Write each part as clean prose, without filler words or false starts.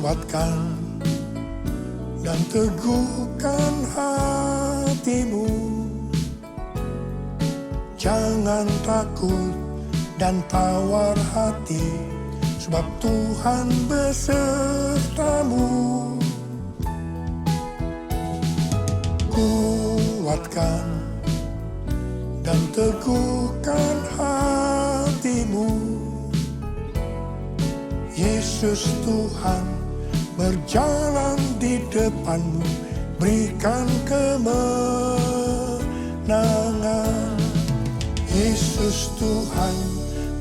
Kuatkan dan teguhkan hatimu. Jangan takut dan tawar hati, sebab Tuhan besertamu. Kuatkan dan teguhkan hatimu. Yesus Tuhan berjalan di depanmu, berikan kemenangan. Yesus Tuhan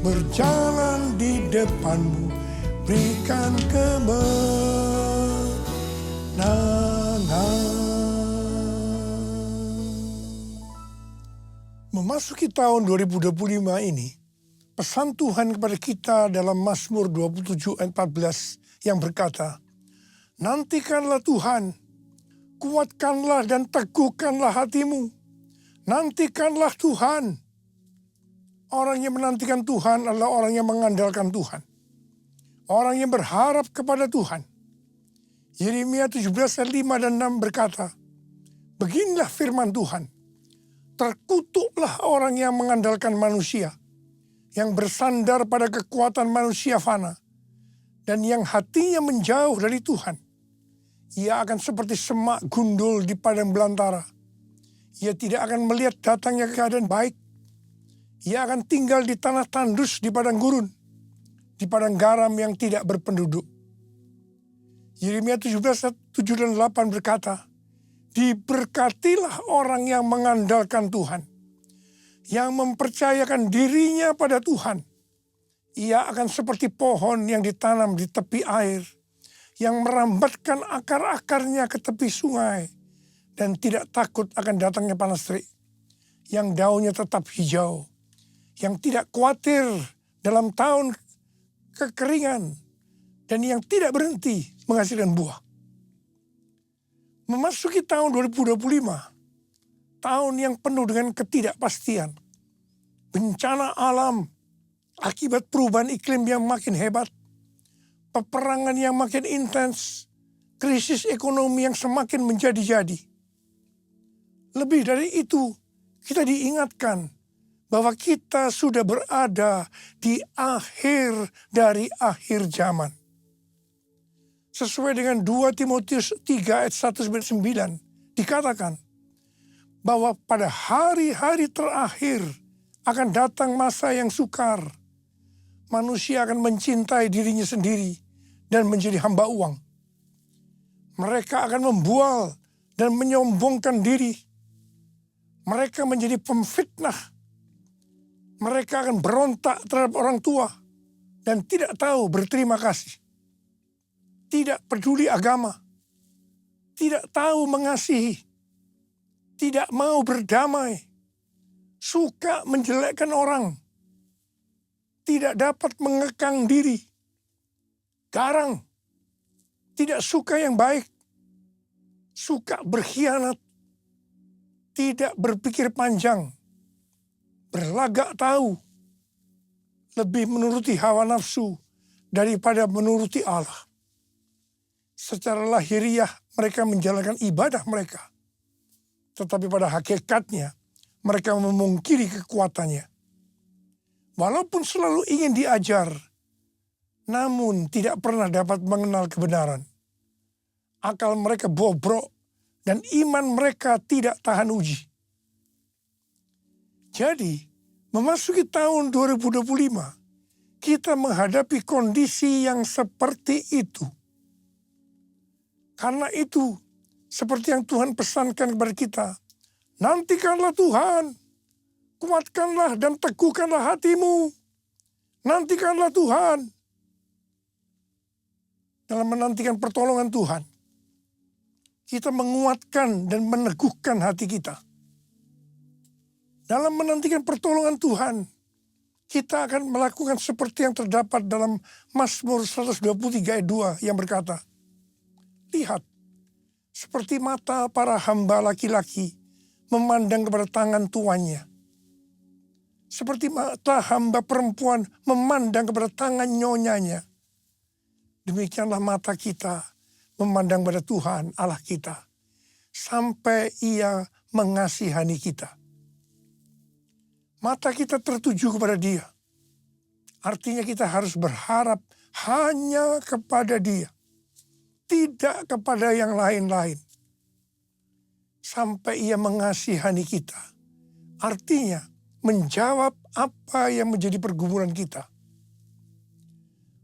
berjalan di depanmu, berikan kemenangan. Memasuki tahun 2025 ini, pesan Tuhan kepada kita dalam Mazmur 27 ayat 14 yang berkata, nantikanlah Tuhan, kuatkanlah dan teguhkanlah hatimu. Nantikanlah Tuhan. Orang yang menantikan Tuhan adalah orang yang mengandalkan Tuhan. Orang yang berharap kepada Tuhan. Yeremia 17 ayat 5 dan 6 berkata, beginilah firman Tuhan, terkutuklah orang yang mengandalkan manusia, yang bersandar pada kekuatan manusia fana, dan yang hatinya menjauh dari Tuhan. Ia akan seperti semak gundul di padang belantara. Ia tidak akan melihat datangnya keadaan baik. Ia akan tinggal di tanah tandus di padang gurun, di padang garam yang tidak berpenduduk. Yeremia 17 ayat 7 dan 8 berkata, diberkatilah orang yang mengandalkan Tuhan, yang mempercayakan dirinya pada Tuhan. Ia akan seperti pohon yang ditanam di tepi air, yang merambatkan akar-akarnya ke tepi sungai, dan tidak takut akan datangnya panas terik, yang daunnya tetap hijau, yang tidak khawatir dalam tahun kekeringan, dan yang tidak berhenti menghasilkan buah. Memasuki tahun 2025, tahun yang penuh dengan ketidakpastian, bencana alam, akibat perubahan iklim yang makin hebat, peperangan yang makin intens, krisis ekonomi yang semakin menjadi-jadi. Lebih dari itu, kita diingatkan bahwa kita sudah berada di akhir dari akhir zaman. Sesuai dengan 2 Timotius 3 ayat 1-9 dikatakan bahwa pada hari-hari terakhir akan datang masa yang sukar. Manusia akan mencintai dirinya sendiri dan menjadi hamba uang. Mereka akan membual dan menyombongkan diri. Mereka menjadi pemfitnah. Mereka akan berontak terhadap orang tua dan tidak tahu berterima kasih. Tidak peduli agama. Tidak tahu mengasihi. Tidak mau berdamai. Suka menjelekkan orang. Tidak dapat mengekang diri. Garang. Tidak suka yang baik. Suka berkhianat. Tidak berpikir panjang. Berlagak tahu. Lebih menuruti hawa nafsu daripada menuruti Allah. Secara lahiriah mereka menjalankan ibadah mereka. Tetapi pada hakikatnya mereka memungkiri kekuatannya. Walaupun selalu ingin diajar, namun tidak pernah dapat mengenal kebenaran. Akal mereka bobrok dan iman mereka tidak tahan uji. Jadi, memasuki tahun 2025, kita menghadapi kondisi yang seperti itu. Karena itu, seperti yang Tuhan pesankan kepada kita, nantikanlah Tuhan, kuatkanlah dan teguhkanlah hatimu. Nantikanlah Tuhan. Dalam menantikan pertolongan Tuhan, kita menguatkan dan meneguhkan hati kita. Dalam menantikan pertolongan Tuhan, kita akan melakukan seperti yang terdapat dalam Mazmur 123 ayat 2 yang berkata, lihat, seperti mata para hamba laki-laki memandang kepada tangan tuannya. Seperti mata hamba perempuan memandang kepada tangan nyonyanya. demikianlah mata kita memandang pada Tuhan Allah kita, sampai Ia mengasihani kita. Mata kita tertuju kepada Dia. Artinya kita harus berharap hanya kepada Dia, tidak kepada yang lain-lain. Sampai Ia mengasihani kita. Artinya menjawab apa yang menjadi pergumulan kita.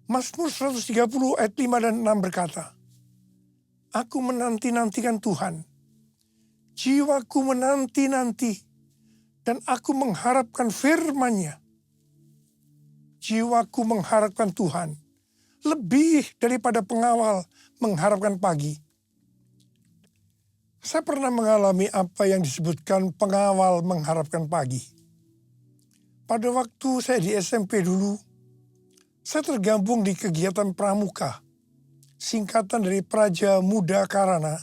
Mazmur 130 ayat 5 dan 6 berkata, "Aku menanti-nantikan Tuhan. Jiwaku menanti-nanti dan aku mengharapkan firman-Nya." Jiwaku mengharapkan Tuhan lebih daripada pengawal mengharapkan pagi. Saya pernah mengalami apa yang disebutkan pengawal mengharapkan pagi. Pada waktu saya di SMP dulu, saya tergabung di kegiatan pramuka, singkatan dari Praja Muda Karana,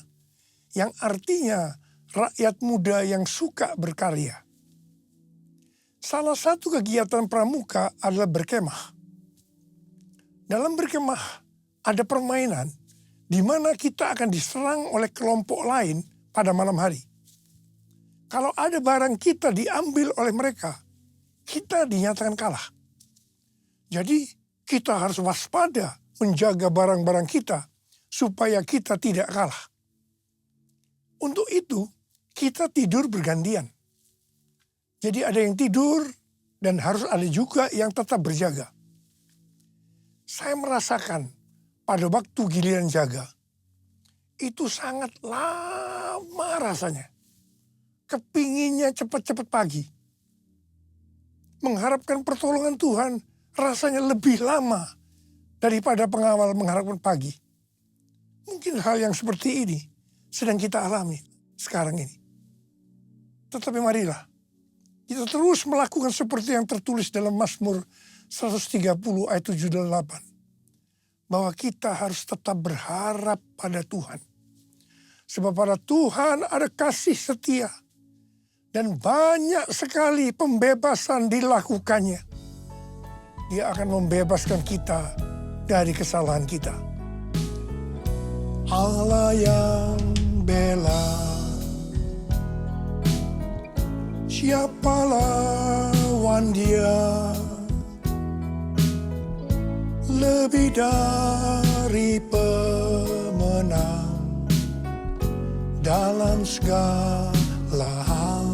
yang artinya rakyat muda yang suka berkarya. Salah satu kegiatan pramuka adalah berkemah. Dalam berkemah ada permainan di mana kita akan diserang oleh kelompok lain pada malam hari. Kalau ada barang kita diambil oleh mereka, kita dinyatakan kalah. Jadi kita harus waspada menjaga barang-barang kita supaya kita tidak kalah. Untuk itu kita tidur bergantian. Jadi ada yang tidur dan harus ada juga yang tetap berjaga. Saya merasakan pada waktu giliran jaga, itu sangat lama rasanya. Kepinginnya cepat-cepat pagi. Mengharapkan pertolongan Tuhan rasanya lebih lama daripada pengawal mengharapkan pagi. Mungkin hal yang seperti ini sedang kita alami sekarang ini. Tetapi marilah kita terus melakukan seperti yang tertulis dalam Mazmur 130 ayat 7 dan 8. Bahwa kita harus tetap berharap pada Tuhan. Sebab pada Tuhan ada kasih setia. Dan banyak sekali pembebasan dilakukannya. Dia akan membebaskan kita dari kesalahan kita. Allah yang bela, siapa lawan Dia? Lebih dari pemenang dalam segala hal.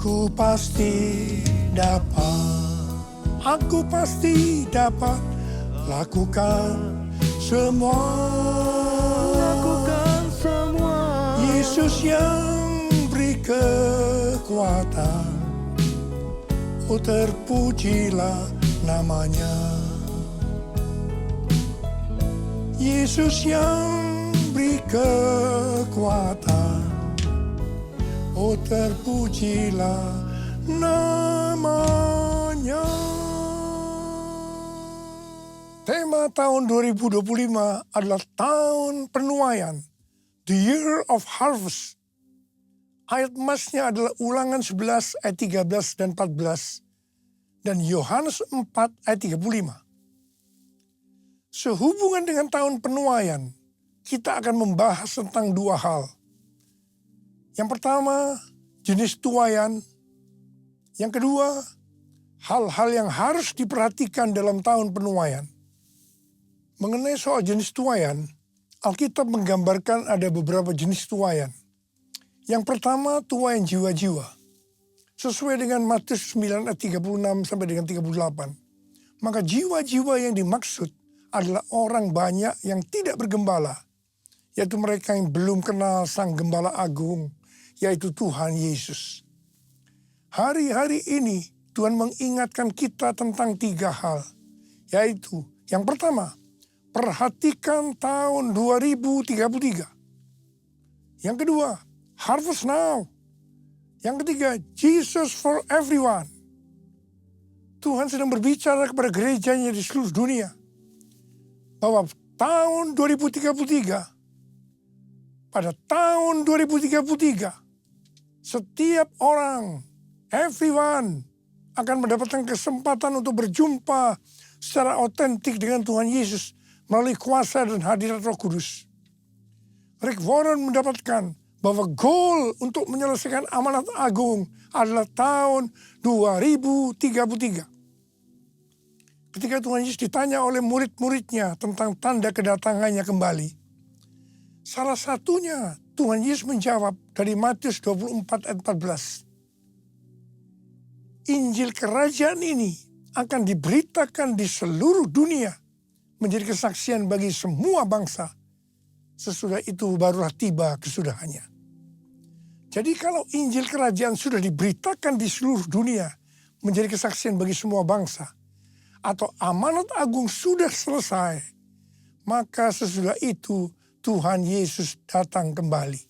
Ku pasti dapat, aku pasti dapat lakukan semua. Yesus yang beri kekuatan, oh terpujilah namanya. Yesus yang beri kekuatan, oh terpujilah namanya. Tema tahun 2025 adalah tahun penuaian, the year of harvest. Ayat emasnya adalah Ulangan 11 ayat 13 dan 14 dan Yohanes 4 ayat 35. Sehubungan dengan tahun penuaian, kita akan membahas tentang dua hal. Yang pertama, jenis tuaian. Yang kedua, hal-hal yang harus diperhatikan dalam tahun penuaian. Mengenai soal jenis tuaian, Alkitab menggambarkan ada beberapa jenis tuaian. Yang pertama, tuaian jiwa-jiwa. Sesuai dengan Matius 9 ayat 36 sampai dengan 38. Maka jiwa-jiwa yang dimaksud adalah orang banyak yang tidak bergembala, yaitu mereka yang belum kenal Sang Gembala Agung, yaitu Tuhan Yesus. Hari-hari ini Tuhan mengingatkan kita tentang tiga hal, yaitu yang pertama, perhatikan tahun 2033. Yang kedua, harvest now. Yang ketiga, Jesus for everyone. Tuhan sedang berbicara kepada gerejanya di seluruh dunia bahwa tahun 2033, pada tahun 2033, setiap orang, everyone, akan mendapatkan kesempatan untuk berjumpa secara otentik dengan Tuhan Yesus melalui kuasa dan hadirat Roh Kudus. Rick Warren mendapatkan bahwa goal untuk menyelesaikan amanat agung adalah tahun 2033. Ketika Tuhan Yesus ditanya oleh murid-muridnya tentang tanda kedatangannya kembali, salah satunya Tuhan Yesus menjawab dari Matius 24 ayat 14. Injil kerajaan ini akan diberitakan di seluruh dunia menjadi kesaksian bagi semua bangsa. Sesudah itu barulah tiba kesudahannya. Jadi kalau Injil kerajaan sudah diberitakan di seluruh dunia menjadi kesaksian bagi semua bangsa, atau amanat agung sudah selesai, maka sesudah itu Tuhan Yesus datang kembali.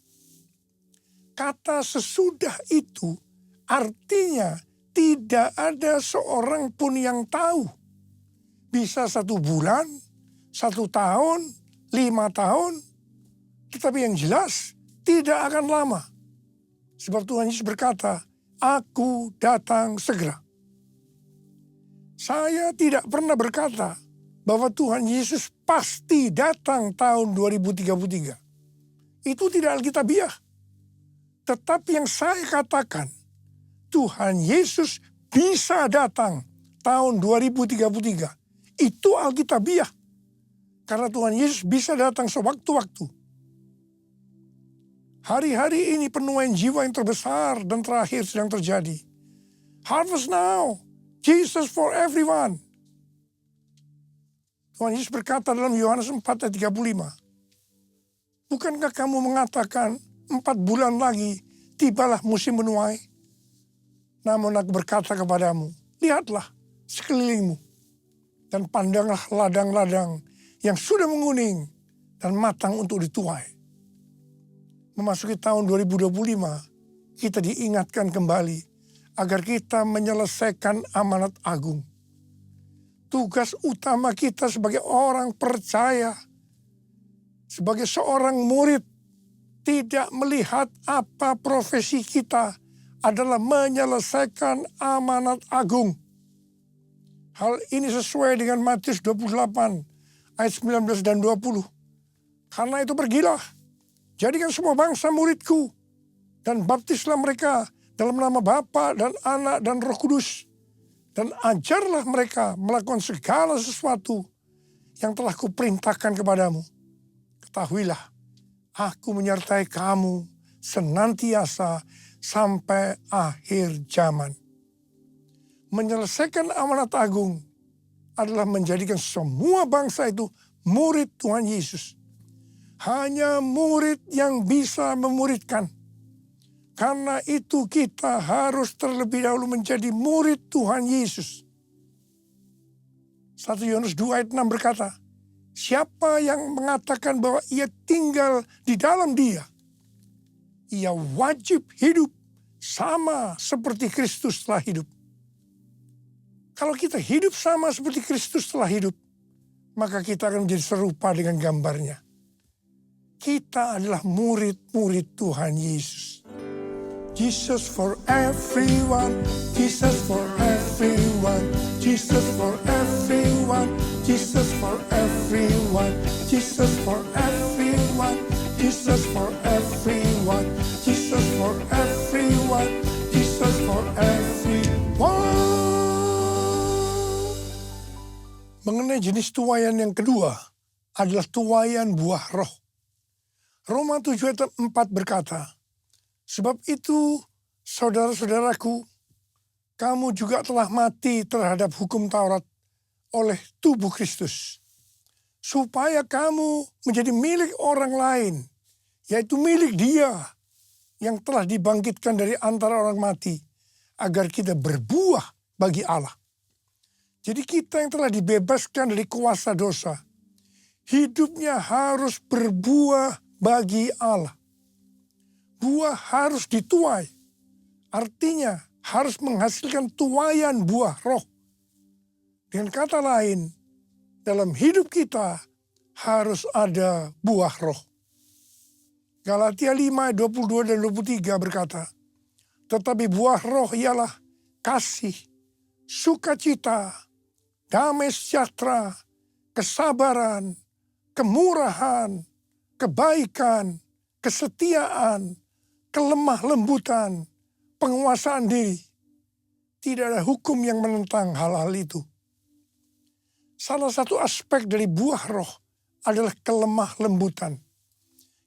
Kata sesudah itu artinya tidak ada seorang pun yang tahu. Bisa 1 bulan, 1 tahun, 5 tahun, tetapi yang jelas tidak akan lama. Sebab Tuhan Yesus berkata, "Aku datang segera." Saya tidak pernah berkata bahwa Tuhan Yesus pasti datang tahun 2033. Itu tidak alkitabiah. Tetapi yang saya katakan, Tuhan Yesus bisa datang tahun 2033. Itu alkitabiah. Karena Tuhan Yesus bisa datang sewaktu-waktu. Hari-hari ini penuaian jiwa yang terbesar dan terakhir sedang terjadi. Harvest now, Jesus for everyone. Tuhan Yesus berkata dalam Yohanes 4 ayat 35. Bukankah kamu mengatakan 4 bulan lagi tibalah musim menuai? Namun aku berkata kepadamu, lihatlah sekelilingmu dan pandanglah ladang-ladang yang sudah menguning dan matang untuk dituai. Memasuki tahun 2025, kita diingatkan kembali agar kita menyelesaikan amanat agung. Tugas utama kita sebagai orang percaya, sebagai seorang murid, tidak melihat apa profesi kita adalah menyelesaikan amanat agung. Hal ini sesuai dengan Matius 28 ayat 19 dan 20. Karena itu pergilah, jadikan semua bangsa muridku, dan baptislah mereka dalam nama Bapa dan Anak dan Roh Kudus. Dan ajarlah mereka melakukan segala sesuatu yang telah kuperintahkan kepadamu. Ketahuilah, aku menyertai kamu senantiasa sampai akhir zaman. Menyelesaikan amanat agung adalah menjadikan semua bangsa itu murid Tuhan Yesus. Hanya murid yang bisa memuridkan. Karena itu kita harus terlebih dahulu menjadi murid Tuhan Yesus. 1 Yohanes 2 ayat 6 berkata, siapa yang mengatakan bahwa ia tinggal di dalam dia, ia wajib hidup sama seperti Kristus telah hidup. Kalau kita hidup sama seperti Kristus telah hidup, maka kita akan menjadi serupa dengan gambarnya. Kita adalah murid-murid Tuhan Yesus. Jesus for everyone, Jesus for everyone, Jesus for everyone, Jesus for everyone, Jesus for everyone, Jesus for everyone, Jesus for everyone, Jesus for everyone. Mengenai jenis tuaian yang kedua adalah tuaian buah roh. Roma 7 ayat 4 berkata, sebab itu, saudara-saudaraku, kamu juga telah mati terhadap hukum Taurat oleh tubuh Kristus, supaya kamu menjadi milik orang lain, yaitu milik Dia yang telah dibangkitkan dari antara orang mati, agar kita berbuah bagi Allah. Jadi kita yang telah dibebaskan dari kuasa dosa, hidupnya harus berbuah bagi Allah. Buah harus dituai. Artinya harus menghasilkan tuaian buah roh. Dengan kata lain, dalam hidup kita harus ada buah roh. Galatia 5, 22 dan 23 berkata, tetapi buah roh ialah kasih, sukacita, damai sejahtera, kesabaran, kemurahan, kebaikan, kesetiaan, kelemah lembutan, penguasaan diri. Tidak ada hukum yang menentang hal-hal itu. Salah satu aspek dari buah roh adalah kelemah lembutan,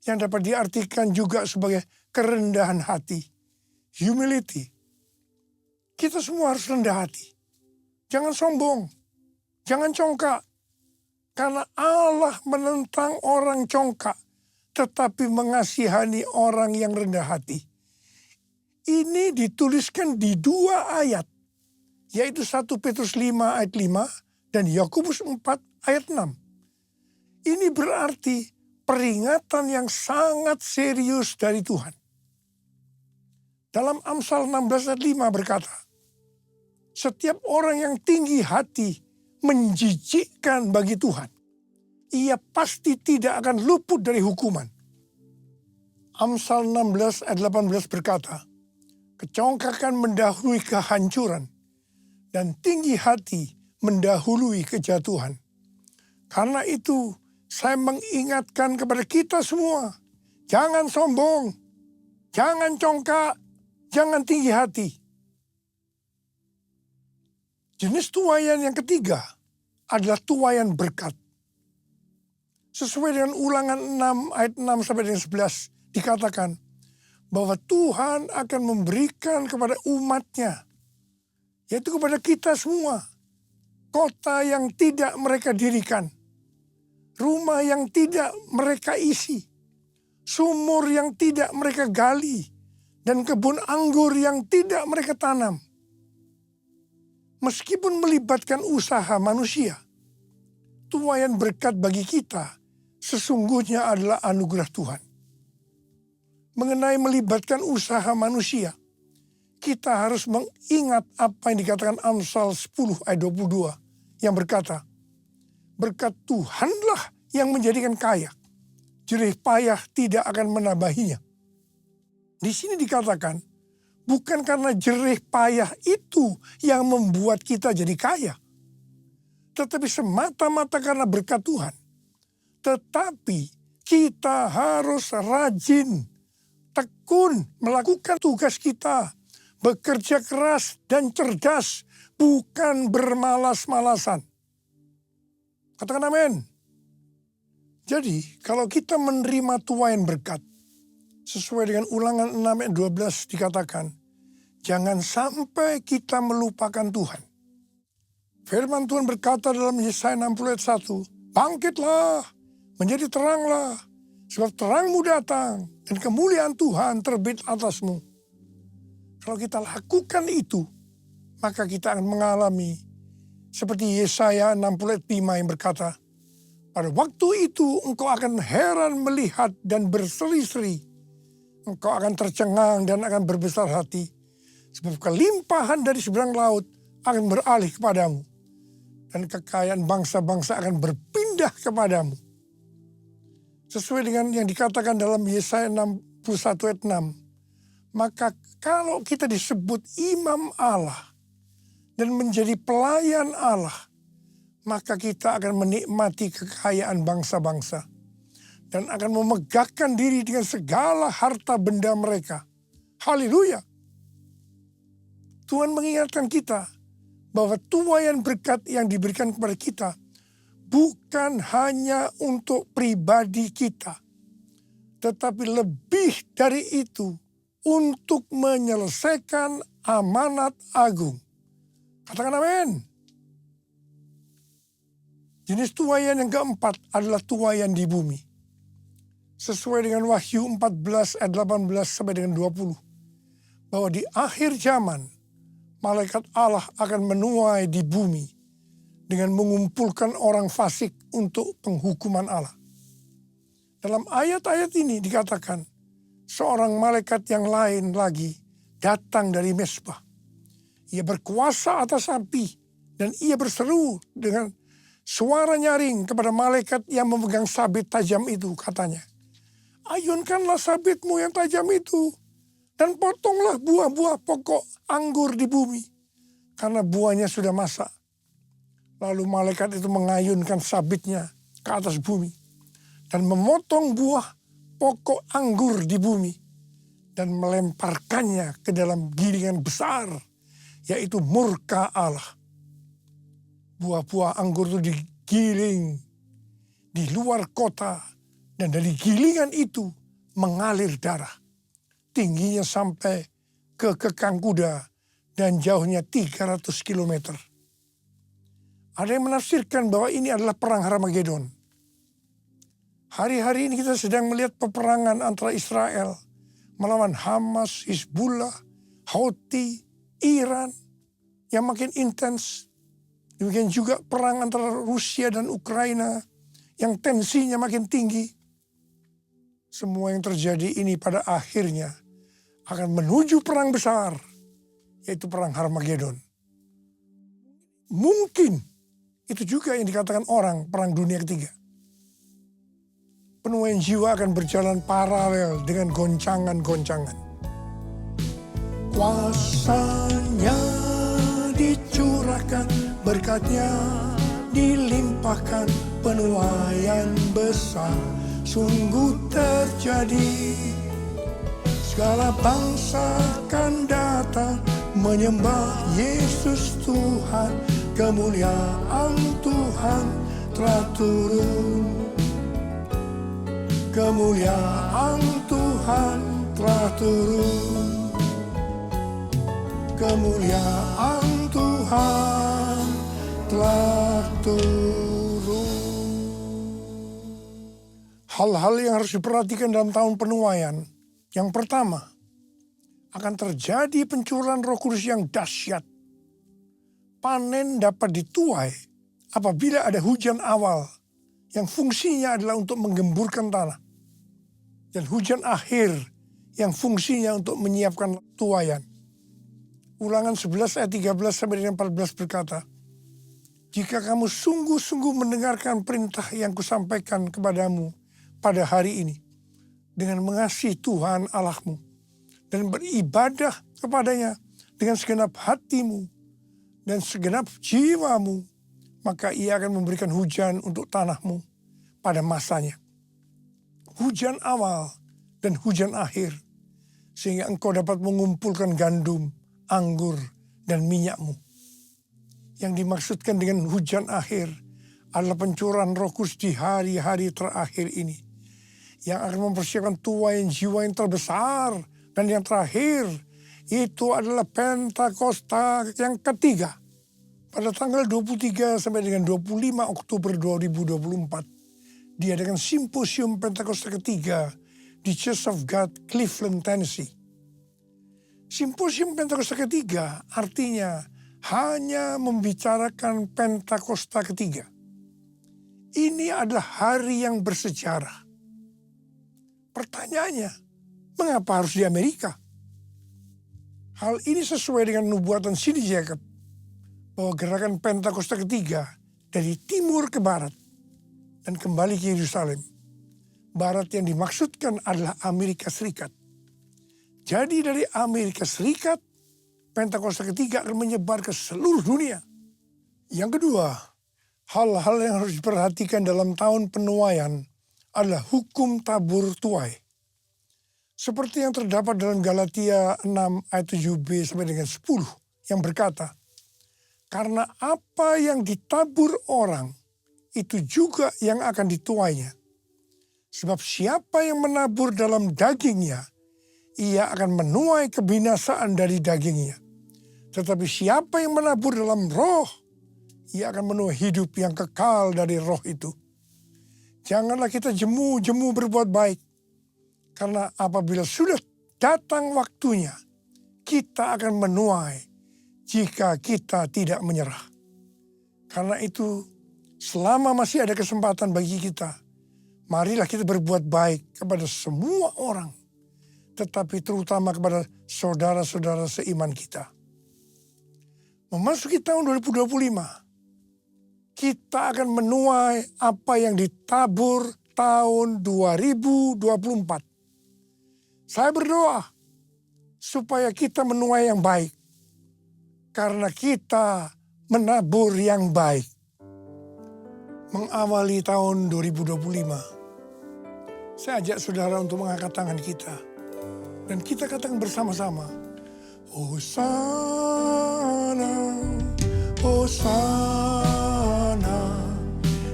yang dapat diartikan juga sebagai kerendahan hati, humility. Kita semua harus rendah hati. Jangan sombong, jangan congkak. Karena Allah menentang orang congkak, tetapi mengasihani orang yang rendah hati. Ini dituliskan di 2 ayat, yaitu 1 Petrus 5 ayat 5 dan Yakobus 4 ayat 6. Ini berarti peringatan yang sangat serius dari Tuhan. Dalam Amsal 16 ayat 5 berkata, setiap orang yang tinggi hati menjijikkan bagi Tuhan. Ia pasti tidak akan luput dari hukuman. Amsal 16 ayat 18 berkata, kecongkakan mendahului kehancuran dan tinggi hati mendahului kejatuhan. Karena itu saya mengingatkan kepada kita semua, jangan sombong, jangan congkak, jangan tinggi hati. Jenis tuaian yang ketiga adalah tuaian berkat. Sesuai dengan Ulangan 6 ayat 6 sampai dengan 11 dikatakan bahwa Tuhan akan memberikan kepada umatnya, yaitu kepada kita semua, kota yang tidak mereka dirikan, rumah yang tidak mereka isi, sumur yang tidak mereka gali, dan kebun anggur yang tidak mereka tanam. Meskipun melibatkan usaha manusia, tuaian berkat bagi kita sesungguhnya adalah anugerah Tuhan. Mengenai melibatkan usaha manusia, kita harus mengingat apa yang dikatakan Amsal 10 ayat 22 yang berkata, berkat Tuhanlah yang menjadikan kaya, jerih payah tidak akan menambahinya. Di sini dikatakan, bukan karena jerih payah itu yang membuat kita jadi kaya, tetapi semata-mata karena berkat Tuhan. Tetapi kita harus rajin, tekun melakukan tugas kita, bekerja keras dan cerdas, bukan bermalas-malasan. Katakan amin. Jadi kalau kita menerima tuaian berkat, sesuai dengan Ulangan 6 ayat 12 dikatakan, jangan sampai kita melupakan Tuhan. Firman Tuhan berkata dalam Yesaya 60 ayat 1, bangkitlah, menjadi teranglah, sebab terangmu datang dan kemuliaan Tuhan terbit atasmu. Kalau kita lakukan itu, maka kita akan mengalami seperti Yesaya 60 ayat 5 yang berkata, pada waktu itu engkau akan heran melihat dan berseri-seri. Engkau akan tercengang dan akan berbesar hati. Sebab kelimpahan dari seberang laut akan beralih kepadamu. Dan kekayaan bangsa-bangsa akan berpindah kepadamu. Sesuai dengan yang dikatakan dalam Yesaya 61 ayat 6. Maka kalau kita disebut imam Allah dan menjadi pelayan Allah, maka kita akan menikmati kekayaan bangsa-bangsa. Dan akan memegahkan diri dengan segala harta benda mereka. Haleluya. Tuhan mengingatkan kita bahwa tuaian berkat yang diberikan kepada kita bukan hanya untuk pribadi kita, tetapi lebih dari itu untuk menyelesaikan amanat agung. Katakan amin. Jenis tuaian yang keempat adalah tuaian di bumi. Sesuai dengan Wahyu 14 ayat 18 sampai dengan 20. Bahwa di akhir zaman, malaikat Allah akan menuai di bumi dengan mengumpulkan orang fasik untuk penghukuman Allah. Dalam ayat-ayat ini dikatakan, seorang malaikat yang lain lagi datang dari Mesbah. Ia berkuasa atas api dan ia berseru dengan suara nyaring kepada malaikat yang memegang sabit tajam itu, katanya, ayunkanlah sabitmu yang tajam itu dan potonglah buah-buah pokok anggur di bumi, karena buahnya sudah masak. Lalu malaikat itu mengayunkan sabitnya ke atas bumi dan memotong buah pokok anggur di bumi dan melemparkannya ke dalam gilingan besar, yaitu murka Allah. Buah-buah anggur itu digiling di luar kota dan dari gilingan itu mengalir darah. Tingginya sampai ke kekang kuda dan jauhnya 300 kilometer. Ada yang menafsirkan bahwa ini adalah perang Harmagedon. Hari-hari ini kita sedang melihat peperangan antara Israel melawan Hamas, Hizbullah, Houthi, Iran yang makin intens. Demikian juga perang antara Rusia dan Ukraina yang tensinya makin tinggi. Semua yang terjadi ini pada akhirnya akan menuju perang besar, yaitu perang Harmagedon. Mungkin itu juga yang dikatakan orang perang dunia ketiga. Penuaian jiwa akan berjalan paralel dengan goncangan-goncangan. Kuasanya dicurahkan, berkatnya dilimpahkan, penuaian besar sungguh terjadi. Segala bangsa akan datang menyembah Yesus Tuhan, kemuliaan Tuhan telah turun. Kemuliaan Tuhan telah turun. Kemuliaan Tuhan telah turun. Hal-hal yang harus diperhatikan dalam tahun penuaian. Yang pertama, akan terjadi pencurahan Roh Kudus yang dahsyat. Panen dapat dituai apabila ada hujan awal yang fungsinya adalah untuk menggemburkan tanah. Dan hujan akhir yang fungsinya untuk menyiapkan tuaian. Ulangan 11 ayat 13 sampai dengan 14 berkata, jika kamu sungguh-sungguh mendengarkan perintah yang kusampaikan kepadamu pada hari ini, dengan mengasihi Tuhan Allahmu, dan beribadah kepadanya dengan segenap hatimu dan segenap jiwamu, maka ia akan memberikan hujan untuk tanahmu pada masanya. Hujan awal dan hujan akhir, sehingga engkau dapat mengumpulkan gandum, anggur, dan minyakmu. Yang dimaksudkan dengan hujan akhir adalah pencurahan Roh Kudus di hari-hari terakhir ini, yang akan mempersiapkan tuaian jiwa yang terbesar. Dan yang terakhir, itu adalah Pentakosta yang ketiga. Pada tanggal 23 sampai dengan 25 Oktober 2024, diadakan simposium Pentakosta ketiga di Church of God, Cleveland, Tennessee. Simposium Pentakosta ketiga artinya hanya membicarakan Pentakosta ketiga. Ini adalah hari yang bersejarah. Pertanyaannya, mengapa harus di Amerika? Hal ini sesuai dengan nubuatan C.D. Jacobs bahwa gerakan Pentakosta ketiga dari timur ke barat dan kembali ke Yerusalem. Barat yang dimaksudkan adalah Amerika Serikat. Jadi dari Amerika Serikat, Pentakosta ketiga akan menyebar ke seluruh dunia. Yang kedua, hal-hal yang harus diperhatikan dalam tahun penuaian adalah hukum tabur tuai. Seperti yang terdapat dalam Galatia 6 ayat 7b sampai dengan 10 yang berkata, karena apa yang ditabur orang, itu juga yang akan dituainya. Sebab siapa yang menabur dalam dagingnya, ia akan menuai kebinasaan dari dagingnya. Tetapi siapa yang menabur dalam roh, ia akan menuai hidup yang kekal dari roh itu. Janganlah kita jemu-jemu berbuat baik. Karena apabila sudah datang waktunya, kita akan menuai jika kita tidak menyerah. Karena itu, selama masih ada kesempatan bagi kita, marilah kita berbuat baik kepada semua orang, tetapi terutama kepada saudara-saudara seiman kita. Memasuki tahun 2025, kita akan menuai apa yang ditabur tahun 2024. Saya berdoa supaya kita menuai yang baik, karena kita menabur yang baik. mengawali tahun 2025, saya ajak saudara untuk mengangkat tangan kita. Dan kita katakan bersama-sama, Hosana, Hosana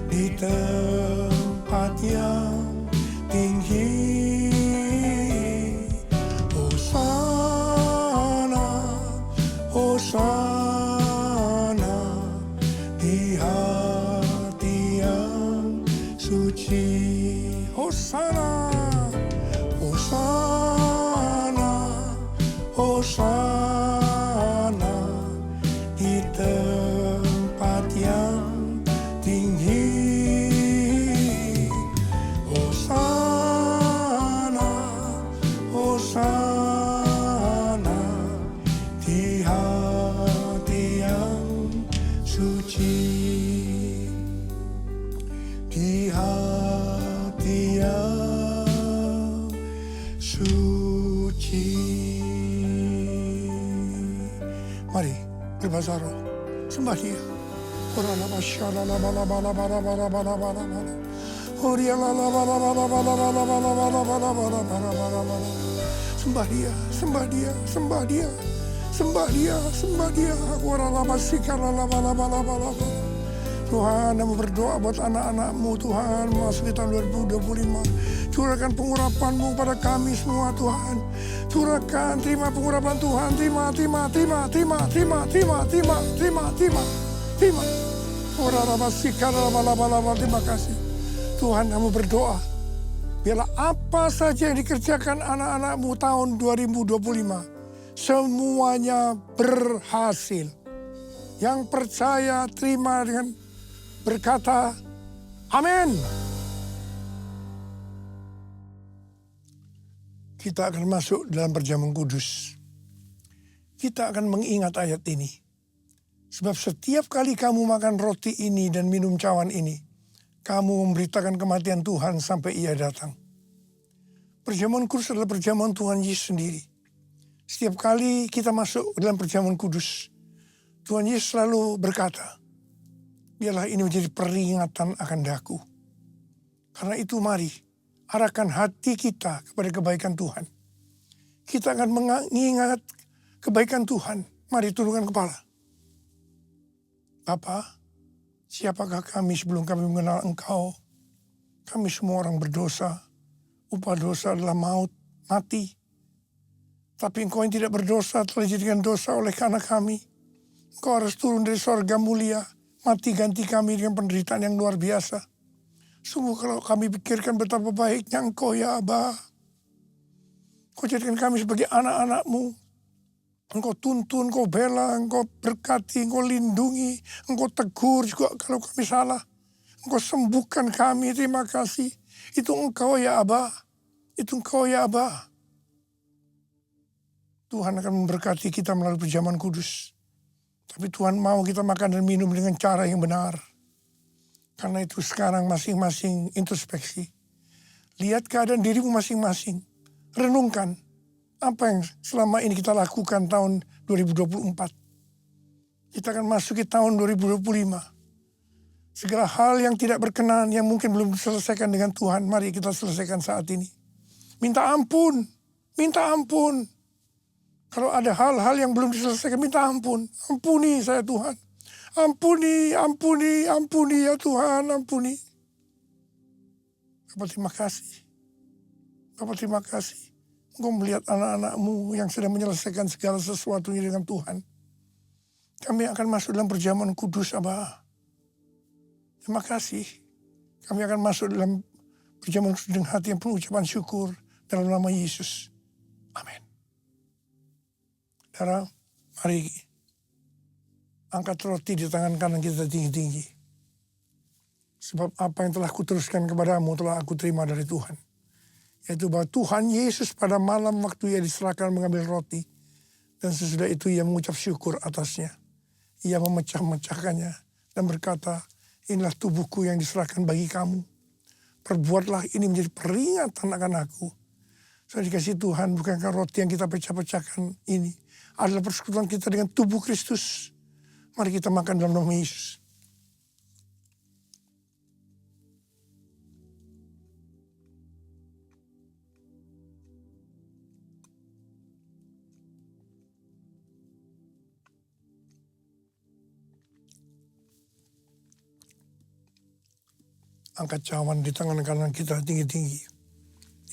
di tempat yang tinggi. Hosana, Hosana di hati yang suci. Hosana, Hosana, Hosana di tempat yang tinggi. Hosana, Hosana di hati yang suci. Di hati yang suci. Mari berbahasa roh, sembah Dia. Sembah Dia, sembah Dia, sembah Dia, sembah Dia, sembah Dia. Tuhan, kami berdoa buat anak-anak-Mu Tuhan, memasuki tahun 2025. Curahkan pengurapan-Mu pada kami semua Tuhan. Curahkan, terima pengurapan Tuhan, terima. Terima kasih. Tuhan, kami berdoa, biarlah apa saja yang dikerjakan anak-anak-Mu tahun 2025, semuanya berhasil. Yang percaya terima dengan berkata, amin. Kita akan masuk dalam perjamuan kudus. Kita akan mengingat ayat ini. Sebab setiap kali kamu makan roti ini dan minum cawan ini, kamu memberitakan kematian Tuhan sampai Ia datang. Perjamuan kudus adalah perjamuan Tuhan Yesus sendiri. Setiap kali kita masuk dalam perjamuan kudus, Tuhan Yesus selalu berkata, biarlah ini menjadi peringatan akan daku. Karena itu mari, arahkan hati kita kepada kebaikan Tuhan. Kita akan mengingat kebaikan Tuhan. Mari tundukkan kepala. Bapa, siapakah kami sebelum kami mengenal Engkau? Kami semua orang berdosa. Upah dosa adalah maut, mati. Tapi Engkau yang tidak berdosa telah dijadikan dosa oleh karena kami. Engkau harus turun dari sorga mulia, mati ganti kami dengan penderitaan yang luar biasa. Sungguh kalau kami pikirkan betapa baiknya Engkau ya Aba. Engkau jadikan kami sebagai anak-anak-Mu. Engkau tuntun, Engkau bela, Engkau berkati, Engkau lindungi, Engkau tegur juga kalau kami salah. Engkau sembuhkan kami, terima kasih. Itu Engkau ya Aba. Itu Engkau ya Aba. Tuhan akan memberkati kita melalui perjamuan kudus. Tapi Tuhan mau kita makan dan minum dengan cara yang benar. Karena itu sekarang masing-masing introspeksi. Lihat keadaan dirimu masing-masing. Renungkan apa yang selama ini kita lakukan tahun 2024. Kita akan masuki tahun 2025. Segala hal yang tidak berkenan, yang mungkin belum diselesaikan dengan Tuhan, mari kita selesaikan saat ini. Minta ampun, minta ampun. Kalau ada hal-hal yang belum diselesaikan, minta ampun. Ampuni saya Tuhan. Ampuni, ampuni, ampuni ya Tuhan, ampuni. Bapak terima kasih. Bapak terima kasih. Engkau melihat anak-anak-Mu yang sedang menyelesaikan segala sesuatunya dengan Tuhan. Kami akan masuk dalam perjamuan kudus, Abah. Terima kasih. Kami akan masuk dalam perjamuan kudus dengan hati yang penuh ucapan syukur dalam nama Yesus. Amin. Saudara, mari angkat roti di tangan kanan kita tinggi-tinggi. Sebab apa yang telah kuteruskan kepadamu telah aku terima dari Tuhan. Yaitu bahwa Tuhan Yesus pada malam waktu Ia diserahkan mengambil roti. Dan sesudah itu Ia mengucap syukur atasnya. Ia memecah-mecahkannya dan berkata, inilah tubuhku yang diserahkan bagi kamu. Perbuatlah ini menjadi peringatan akan aku. Saya dikasih Tuhan, bukankah roti yang kita pecah-pecahkan ini adalah persekutuan kita dengan tubuh Kristus. Mari kita makan dalam nama Yesus. angkat cawan di tangan kanan kita tinggi-tinggi.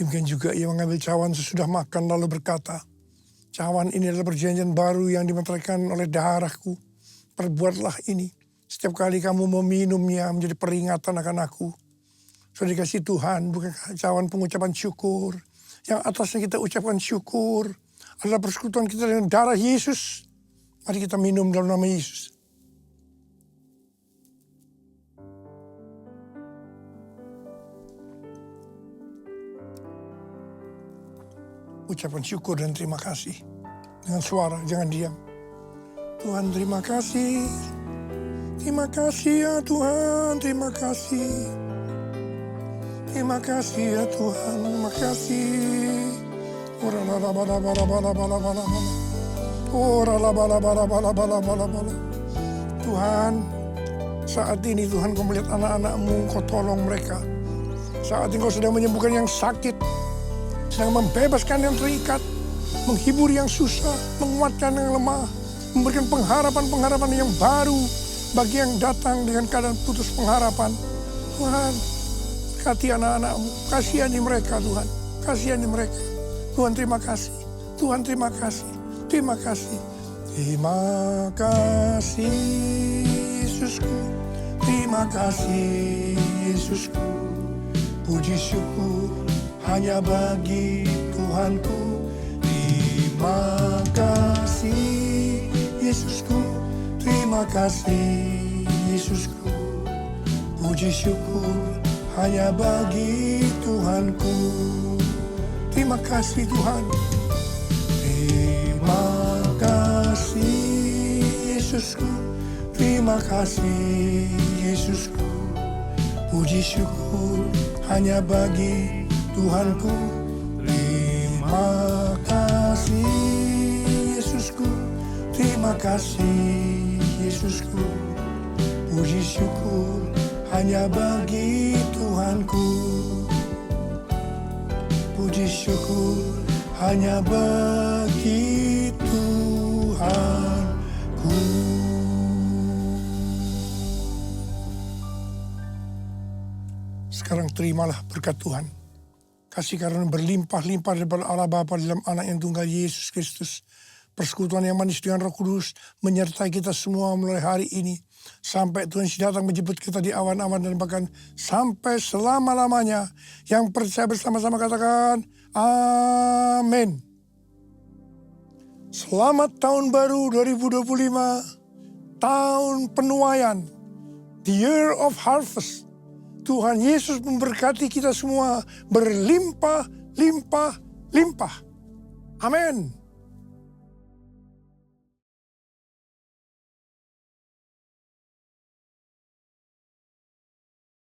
Demikian juga ia mengambil cawan sesudah makan lalu berkata, cawan ini adalah perjanjian baru yang dimeteraikan oleh darahku. Perbuatlah ini setiap kali kamu meminumnya menjadi peringatan akan aku. Sudah dikasih Tuhan, bukan cawan pengucapan syukur. Yang atasnya kita ucapkan syukur adalah persekutuan kita dengan darah Yesus. Mari kita minum dalam nama Yesus. Ucapan syukur dan terima kasih. Dengan suara, jangan diam. Tuhan terima kasih. Terima kasih ya Tuhan, terima kasih. Terima kasih ya Tuhan, terima kasih. Tuhan, saat ini Tuhan kau melihat anak-anak-Mu, kau tolong mereka. Saat ini kau sedang menyembuhkan yang sakit, sedang membebaskan yang terikat, menghibur yang susah, menguatkan yang lemah, memberikan pengharapan-pengharapan yang baru bagi yang datang dengan keadaan putus pengharapan. Tuhan, berkati anak-anak-Mu, kasihani mereka Tuhan, kasihani mereka. Tuhan terima kasih, Tuhan terima kasih, terima kasih. Terima kasih Yesusku, terima kasih Yesusku. Puji syukur hanya bagi Tuhanku. Terima kasih Yesusku, terima kasih Yesusku. Puji syukur hanya bagi Tuhanku. Terima kasih Tuhan. Terima kasih Yesusku, terima kasih Yesusku. Puji syukur hanya bagi Tuhanku. Terima kasih Yesusku, terima kasih Yesusku. Puji syukur hanya bagi Tuhanku. Puji syukur hanya bagi Tuhanku. Sekarang terimalah berkat Tuhan. Kasih karunia berlimpah-limpah daripada Allah Bapa dalam Anak yang tunggal Yesus Kristus. Persekutuan yang manis dengan Roh Kudus menyertai kita semua mulai hari ini. Sampai Tuhan datang menjemput kita di awan-awan dan bahkan sampai selama-lamanya. Yang percaya bersama-sama katakan, amin. Selamat tahun baru 2025, tahun penuaian, the year of harvest. Tuhan Yesus memberkati kita semua berlimpah, limpah, limpah. Amin.